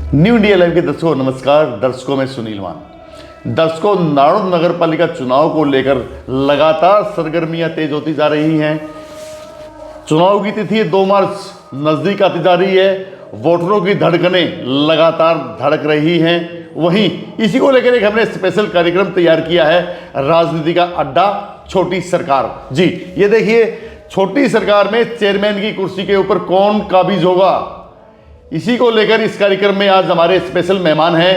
New India live के दर्शकों नमस्कार। दर्शकों में सुनील मान। दर्शकों, नारनौल नगर पालिका चुनाव को लेकर लगातार सरगर्मियां तेज होती जा रही हैं। चुनाव की तिथि 2 मार्च नजदीक आती जा रही है। वोटरों की धड़कनें लगातार धड़क रही हैं। वहीं इसी को लेकर एक हमने स्पेशल कार्यक्रम तैयार किया है, राजनीति का अड्डा छोटी सरकार। जी ये देखिए, छोटी सरकार में चेयरमैन की कुर्सी के ऊपर कौन काबिज होगा, इसी को लेकर इस कार्यक्रम में आज हमारे स्पेशल मेहमान हैं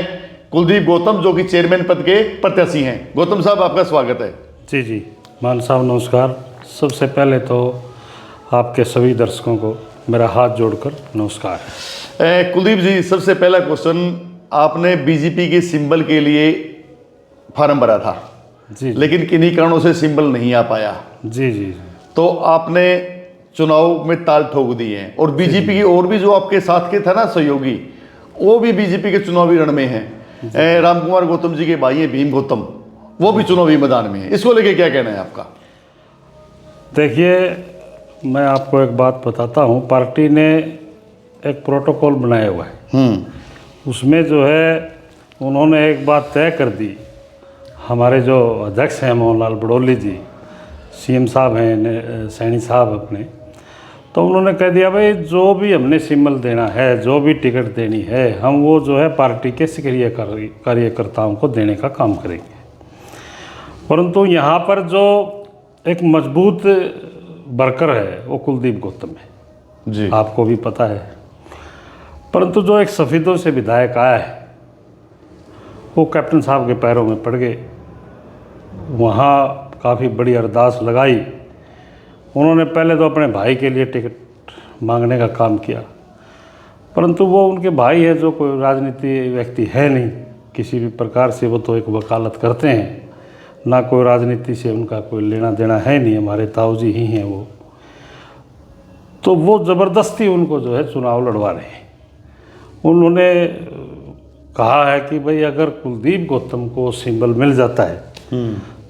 कुलदीप गौतम, जो कि चेयरमैन पद के प्रत्याशी हैं। गौतम साहब, आपका स्वागत है। जी जी मान साहब नमस्कार। सबसे पहले तो आपके सभी दर्शकों को मेरा हाथ जोड़कर नमस्कार है। कुलदीप जी, सबसे पहला क्वेश्चन, आपने बीजेपी के सिंबल के लिए फार्म भरा था जी, लेकिन किन्हीं कारणों से सिंबल नहीं आ पाया। जी जी तो आपने चुनाव में ताल ठोक दी है और बीजेपी की और भी जो आपके साथ के था ना सहयोगी, वो भी बीजेपी के चुनावी रण में हैं। रामकुमार गौतम जी के भाई हैं भीम गौतम, वो भी चुनावी मैदान में है। इसको लेके क्या कहना है आपका? देखिए, मैं आपको एक बात बताता हूँ। पार्टी ने एक प्रोटोकॉल बनाया हुआ है, उसमें जो है उन्होंने एक बात तय कर दी। हमारे जो अध्यक्ष हैं मोहनलाल बड़ौली जी, सीएम साहब हैं सैनी साहब अपने, तो उन्होंने कह दिया भाई जो भी हमने सिंबल देना है, जो भी टिकट देनी है, हम वो जो है पार्टी के सक्रिय कार्यकर्ताओं को देने का काम करेंगे। परंतु यहाँ पर जो एक मजबूत वर्कर है वो कुलदीप गौतम है जी, आपको भी पता है। परंतु जो एक सफेदों से विधायक आया है वो कैप्टन साहब के पैरों में पड़ गए। वहाँ काफ़ी बड़ी अरदास लगाई। उन्होंने पहले तो अपने भाई के लिए टिकट मांगने का काम किया, परंतु वो उनके भाई है जो कोई राजनीति व्यक्ति है नहीं किसी भी प्रकार से। वो तो एक वकालत करते हैं, ना कोई राजनीति से उनका कोई लेना देना है नहीं, हमारे ताऊ जी ही हैं वो। तो वो ज़बरदस्ती उनको जो है चुनाव लड़वा रहे हैं। उन्होंने कहा है कि भाई अगर कुलदीप गौतम को सिंबल मिल जाता है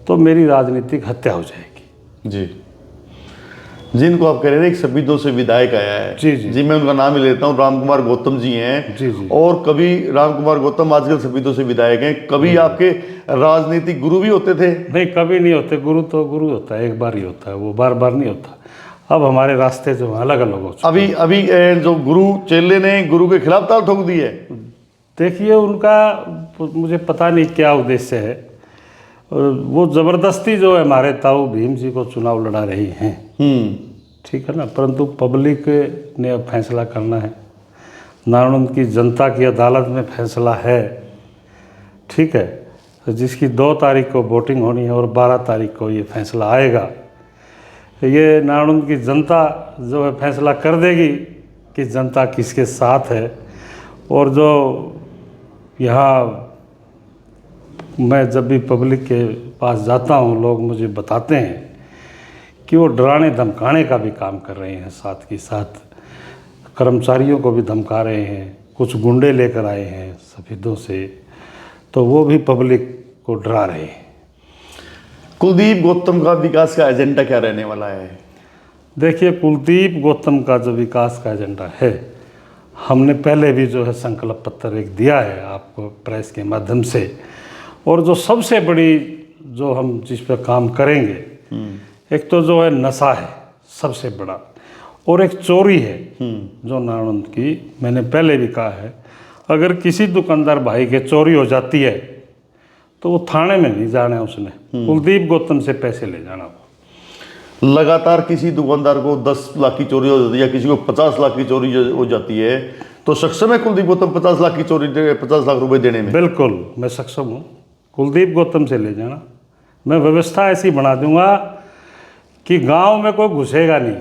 तो मेरी राजनीतिक हत्या हो जाएगी। जी, जिनको आप कह रहे हैं एक सभी से विधायक आया है। जी जी जी, मैं उनका नाम ही लेता हूँ, रामकुमार गौतम जी हैं। जी जी और कभी रामकुमार गौतम आजकल सभी से विधायक हैं, कभी आपके राजनीतिक गुरु भी होते थे। नहीं, कभी नहीं होते। गुरु तो गुरु होता है, एक बार ही होता है, वो बार बार नहीं होता। अब हमारे रास्ते जो अलग अलग हो चुके। अभी जो गुरु चेले ने गुरु के खिलाफ ताल ठोक दी है। देखिए, उनका मुझे पता नहीं क्या उद्देश्य है। वो ज़बरदस्ती जो है हमारे ताऊ भीम जी को चुनाव लड़ा रही हैं। ठीक है ना, परंतु पब्लिक ने अब फैसला करना है। नारनौल की जनता की अदालत में फैसला है, ठीक है, तो जिसकी 2 तारीख को वोटिंग होनी है और 12 तारीख को ये फैसला आएगा। ये नारनौल की जनता जो है फैसला कर देगी कि जनता किसके साथ है। और जो यहाँ मैं जब भी पब्लिक के पास जाता हूँ, लोग मुझे बताते हैं कि वो डराने धमकाने का भी काम कर रहे हैं, साथ के साथ कर्मचारियों को भी धमका रहे हैं। कुछ गुंडे लेकर आए हैं सफेदों से, तो वो भी पब्लिक को डरा रहे हैं। कुलदीप गौतम का विकास का एजेंडा क्या रहने वाला है? देखिए, कुलदीप गौतम का जो विकास का एजेंडा है, हमने पहले भी जो है संकल्प पत्र एक दिया है आपको प्रेस के माध्यम से। और जो सबसे बड़ी जो हम जिस पर काम करेंगे, एक तो जो है नशा है सबसे बड़ा, और एक चोरी है जो नारनौल की, मैंने पहले भी कहा है, अगर किसी दुकानदार भाई के चोरी हो जाती है तो वो थाने में नहीं जाना है, उसने कुलदीप गौतम से पैसे ले जाना। लगातार किसी दुकानदार को 10 लाख की चोरी हो जाती है या किसी को 50 लाख की चोरी हो जाती है, तो सक्षम है कुलदीप गौतम 50 लाख की चोरी 50 लाख रुपए देने में? बिल्कुल मैं सक्षम हूँ, कुलदीप गौतम से ले जाना। मैं व्यवस्था ऐसी बना दूंगा कि गांव में कोई घुसेगा नहीं।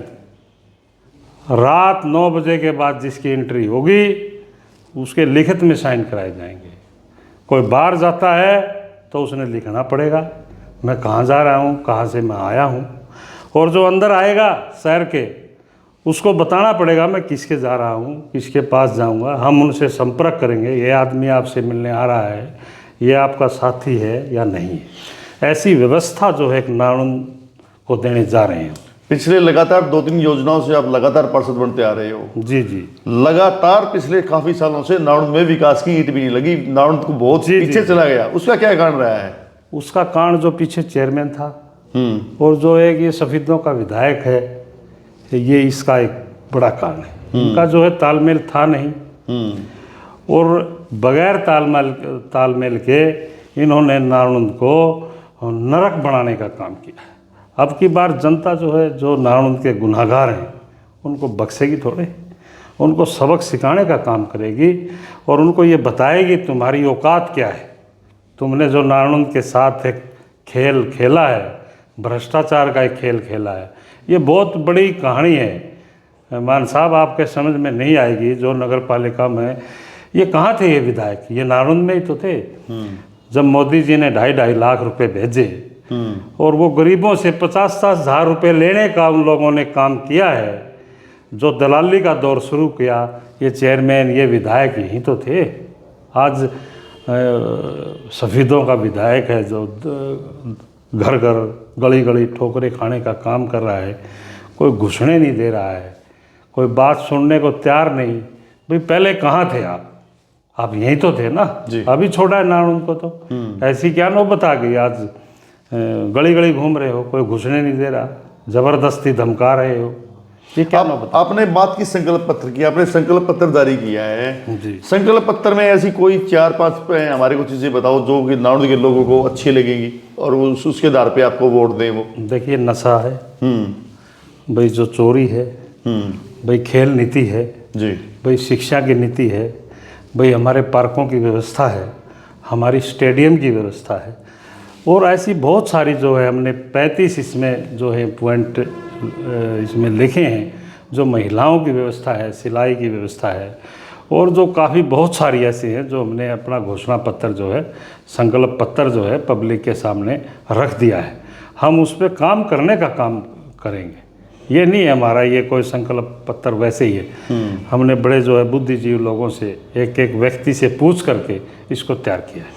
रात 9 बजे के बाद जिसकी एंट्री होगी उसके लिखित में साइन कराए जाएंगे। कोई बाहर जाता है तो उसने लिखना पड़ेगा मैं कहाँ जा रहा हूँ, कहाँ से मैं आया हूँ। और जो अंदर आएगा शहर के, उसको बताना पड़ेगा मैं किसके जा रहा हूँ, किसके पास जाऊँगा। हम उनसे संपर्क करेंगे, ये आदमी आपसे मिलने आ रहा है, ये आपका साथी है या नहीं। ऐसी व्यवस्था जो है नारनौल को देने जा रहे हैं। पिछले लगातार 2-3 योजनाओं से आप लगातार पार्षद बनते आ रहे हो। जी जी लगातार पिछले काफी सालों से नारनौंद में विकास की ईंट भी नहीं लगी, नारनौंद को बहुत जी, पीछे जी। चला गया। उसका क्या कारण रहा है? उसका कारण जो पीछे चेयरमैन था और जो एक ये सफीदों का विधायक है, ये इसका एक बड़ा कारण है। उनका जो है तालमेल था नहीं, और बगैर तालमेल के इन्होंने नारनौंद को नरक बनाने का काम किया है। अब की बार जनता जो है, जो नारनौंद के गुनहगार हैं, उनको बख्शेगी थोड़े, उनको सबक सिखाने का काम करेगी और उनको ये बताएगी तुम्हारी औकात क्या है। तुमने जो नारनौंद के साथ एक खेल खेला है, भ्रष्टाचार का एक खेल खेला है, ये बहुत बड़ी कहानी है। मान साहब, आपके समझ में नहीं आएगी। जो नगर पालिका में ये कहाँ थे, ये विधायक ये नारनौंद में ही तो थे। जब मोदी जी ने 2.5 लाख रुपए भेजे और वो गरीबों से 50-50 हज़ार रुपये लेने का उन लोगों ने काम किया है, जो दलाली का दौर शुरू किया, ये चेयरमैन, ये विधायक यहीं तो थे। आज सफीदों का विधायक है जो घर घर गली गली ठोकरे खाने का काम कर रहा है, कोई घुसने नहीं दे रहा है, कोई बात सुनने को तैयार नहीं। भाई पहले कहाँ थे आप यहीं तो थे ना, अभी छोड़ा है नारनौंद को तो। ऐसी क्या नौबत आ गई, आज गली गली घूम रहे हो, कोई घुसने नहीं दे रहा, जबरदस्ती धमका रहे हो, ये क्या नौबत? आपने बात की संकल्प पत्र की, आपने संकल्प पत्र जारी किया है जी। संकल्प पत्र में ऐसी कोई 4-5 हमारे को चीजें बताओ जो कि नारनौंद के लोगों को अच्छी लगेंगी और वो उसके आधार पे आपको वोट दें। वो देखिए, नशा है भाई, जो चोरी है भाई, खेल नीति है जी भाई, शिक्षा की नीति है भाई, हमारे पार्कों की व्यवस्था है, हमारी स्टेडियम की व्यवस्था है, और ऐसी बहुत सारी जो है हमने 35 इसमें जो है पॉइंट इसमें लिखे हैं। जो महिलाओं की व्यवस्था है, सिलाई की व्यवस्था है, और जो काफ़ी बहुत सारी ऐसी हैं जो हमने अपना घोषणा पत्र जो है, संकल्प पत्र जो है, पब्लिक के सामने रख दिया है। हम उस पर काम करने का काम करेंगे। ये नहीं है हमारा ये कोई संकल्प पत्र वैसे ही है। हमने बड़े जो है बुद्धिजीवी लोगों से, एक एक व्यक्ति से पूछ करके इसको तैयार किया है।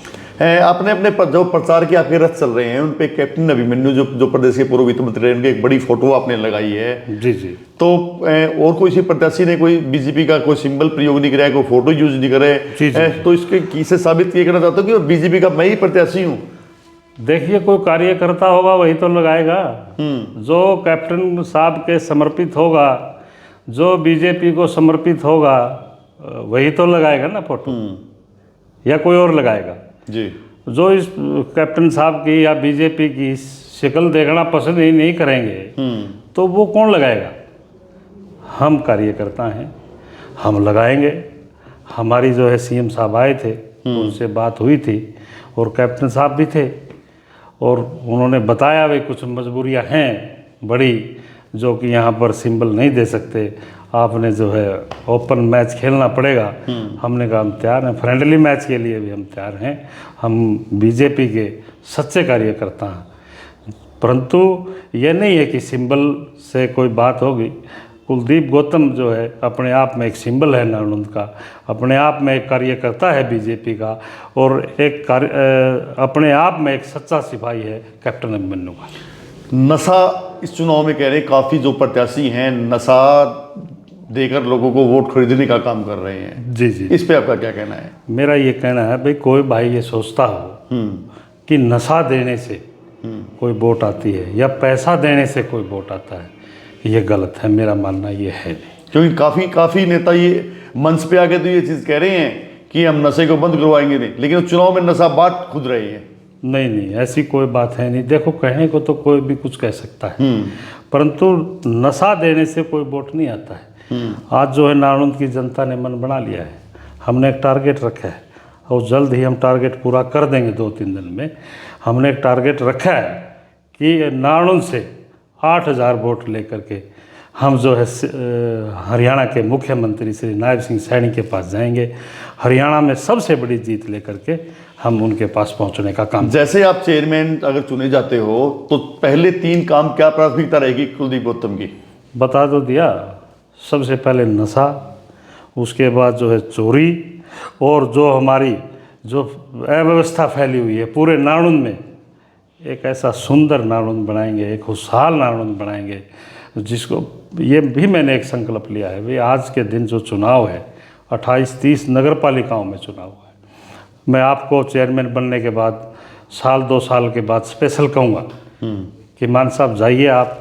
आपने अपने जो प्रचार के आपके रथ चल रहे हैं उन पे कैप्टन अभिमन्यु जो प्रदेश के पूर्व वित्त मंत्री हैं, उनकी एक बड़ी फोटो आपने लगाई है। जी जी। तो और कोई सी प्रत्याशी ने कोई बीजेपी का कोई सिंबल प्रयोग नहीं कराया, कोई फोटो यूज नहीं करे, तो इसके से साबित ये करना चाहता हूँ कि बीजेपी का मैं ही प्रत्याशी हूँ। देखिए, कोई कार्यकर्ता होगा वही तो लगाएगा। जो कैप्टन साहब के समर्पित होगा, जो बीजेपी को समर्पित होगा, वही तो लगाएगा ना फोटो, या कोई और लगाएगा जी। जो इस कैप्टन साहब की या बीजेपी की शक्ल देखना पसंद ही नहीं करेंगे तो वो कौन लगाएगा? हम कार्यकर्ता हैं, हम लगाएंगे। हमारी जो है सीएम साहब आए थे, उनसे बात हुई थी, और कैप्टन साहब भी थे, और उन्होंने बताया भाई कुछ मजबूरियां हैं बड़ी, जो कि यहाँ पर सिंबल नहीं दे सकते, आपने जो है ओपन मैच खेलना पड़ेगा। हमने कहा हम तैयार हैं, फ्रेंडली मैच के लिए भी हम तैयार हैं, हम बीजेपी के सच्चे कार्यकर्ता हैं। परंतु ये नहीं है कि सिंबल से कोई बात होगी। कुलदीप गौतम जो है अपने आप में एक सिंबल है नारनौंद का, अपने आप में एक कार्यकर्ता है बीजेपी का, और एक अपने आप में एक सच्चा सिपाही है कैप्टन अभिमन्यु का। नशा इस चुनाव में कह रहे हैं काफ़ी जो प्रत्याशी हैं नशा देकर लोगों को वोट खरीदने का काम कर रहे हैं। जी जी। इस पे आपका क्या कहना है? मेरा ये कहना है भाई, कोई भाई ये सोचता हो कि नशा देने से कोई वोट आती है या पैसा देने से कोई वोट आता है, ये गलत है। मेरा मानना ये है नहीं, क्योंकि काफ़ी नेता ये मंच पे आके तो ये चीज़ कह रहे हैं कि हम नशे को बंद करवाएंगे नहीं, लेकिन चुनाव में नशा बांट खुद रहे हैं। नहीं, ऐसी कोई बात है नहीं। देखो, कहने को तो कोई भी कुछ कह सकता है, परंतु नशा देने से कोई वोट नहीं आता है। आज जो है नारनौंद की जनता ने मन बना लिया है। हमने एक टारगेट रखा है और जल्द ही हम टारगेट पूरा कर देंगे। 2-3 दिन में हमने एक टारगेट रखा है कि नारनौंद से 8,000 वोट लेकर के हम जो है हरियाणा के मुख्यमंत्री श्री नायब सिंह सैनी के पास जाएंगे। हरियाणा में सबसे बड़ी जीत लेकर के हम उनके पास पहुंचने का काम। जैसे आप चेयरमैन अगर चुने जाते हो तो पहले 3 काम क्या प्राथमिकता रहेगी कुलदीप गौतम की? बता दो दिया। सबसे पहले नशा, उसके बाद जो है चोरी, और जो हमारी जो अव्यवस्था फैली हुई है पूरे नारनौंद में, एक ऐसा सुंदर नारनौंद बनाएंगे, एक खुशहाल नारनौंद बनाएंगे। जिसको ये भी मैंने एक संकल्प लिया है भाई, आज के दिन जो चुनाव है 28-30 नगर पालिकाओं में चुनाव है, मैं आपको चेयरमैन बनने के बाद साल 2 साल के बाद स्पेशल कहूँगा कि मान साहब जाइए आप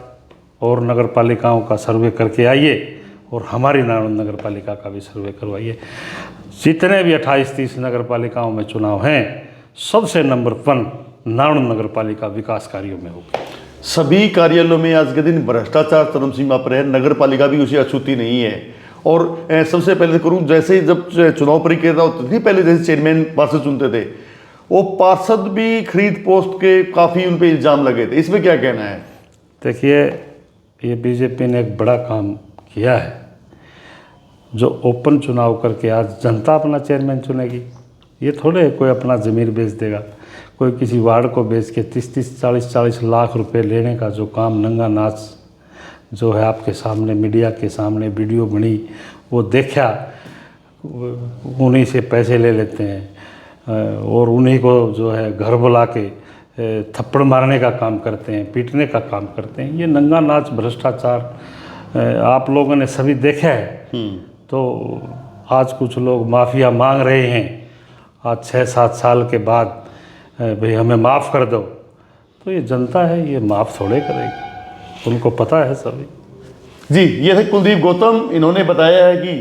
और नगर पालिकाओं का सर्वे करके आइए और हमारी नारायण नगर पालिका का भी सर्वे करवाइए। जितने भी 28-30 नगर पालिकाओं में चुनाव हैं, सबसे नंबर 1 नारायण नगर पालिका विकास कार्यों में होगी। सभी कार्यालयों में आज के दिन भ्रष्टाचार चरम सीमा पर है, नगर पालिका भी उसे अछूती नहीं है। और सबसे पहले करूँ, जैसे जब चुनाव प्रक्रिया होती थी पहले, जैसे चेयरमैन पार्षद चुनते थे, वो पार्षद भी खरीद पोस्ट के काफ़ी उन पर इल्ज़ाम लगे थे, इसमें क्या कहना है? देखिए, ये बीजेपी ने एक बड़ा काम किया है, जो ओपन चुनाव करके आज जनता अपना चेयरमैन चुनेगी। ये थोड़े कोई अपना ज़मीन बेच देगा, कोई किसी वार्ड को बेच के 30-30, 40-40 लाख रुपए लेने का जो काम, नंगा नाच जो है आपके सामने, मीडिया के सामने वीडियो बनी, वो देखा, उन्हीं से पैसे ले लेते हैं और उन्हीं को जो है घर बुला के थप्पड़ मारने का काम करते हैं, पीटने का काम करते हैं। ये नंगा नाच भ्रष्टाचार आप लोगों ने सभी देखा है। तो आज कुछ लोग माफिया मांग रहे हैं, आज 6-7 साल के बाद भाई हमें माफ़ कर दो, तो ये जनता है, ये माफ़ थोड़े करेगी, उनको पता है सभी। जी, ये थे कुलदीप गौतम। इन्होंने बताया है कि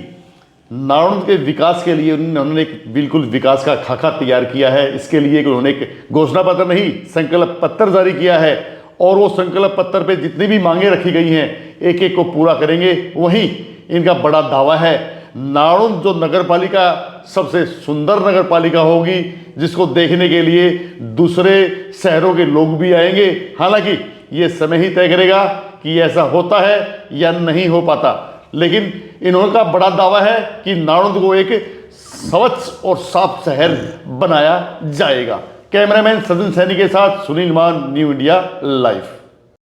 नारायण के विकास के लिए उन्होंने एक बिल्कुल विकास का खाका तैयार किया है। इसके लिए उन्होंने एक घोषणा पत्र नहीं, संकल्प पत्र जारी किया है और वो संकल्प पत्र पे जितनी भी मांगे रखी गई हैं, एक एक को पूरा करेंगे। वहीं इनका बड़ा दावा है, नारायण जो नगर पालिका सबसे सुंदर नगर पालिका होगी, जिसको देखने के लिए दूसरे शहरों के लोग भी आएंगे। हालांकि ये समय ही तय करेगा कि ऐसा होता है या नहीं हो पाता, लेकिन इनका बड़ा दावा है कि नारायण को एक स्वच्छ और साफ शहर बनाया जाएगा। कैमरामैन सचिन सैनी के साथ सुनील मान, न्यू इंडिया लाइव।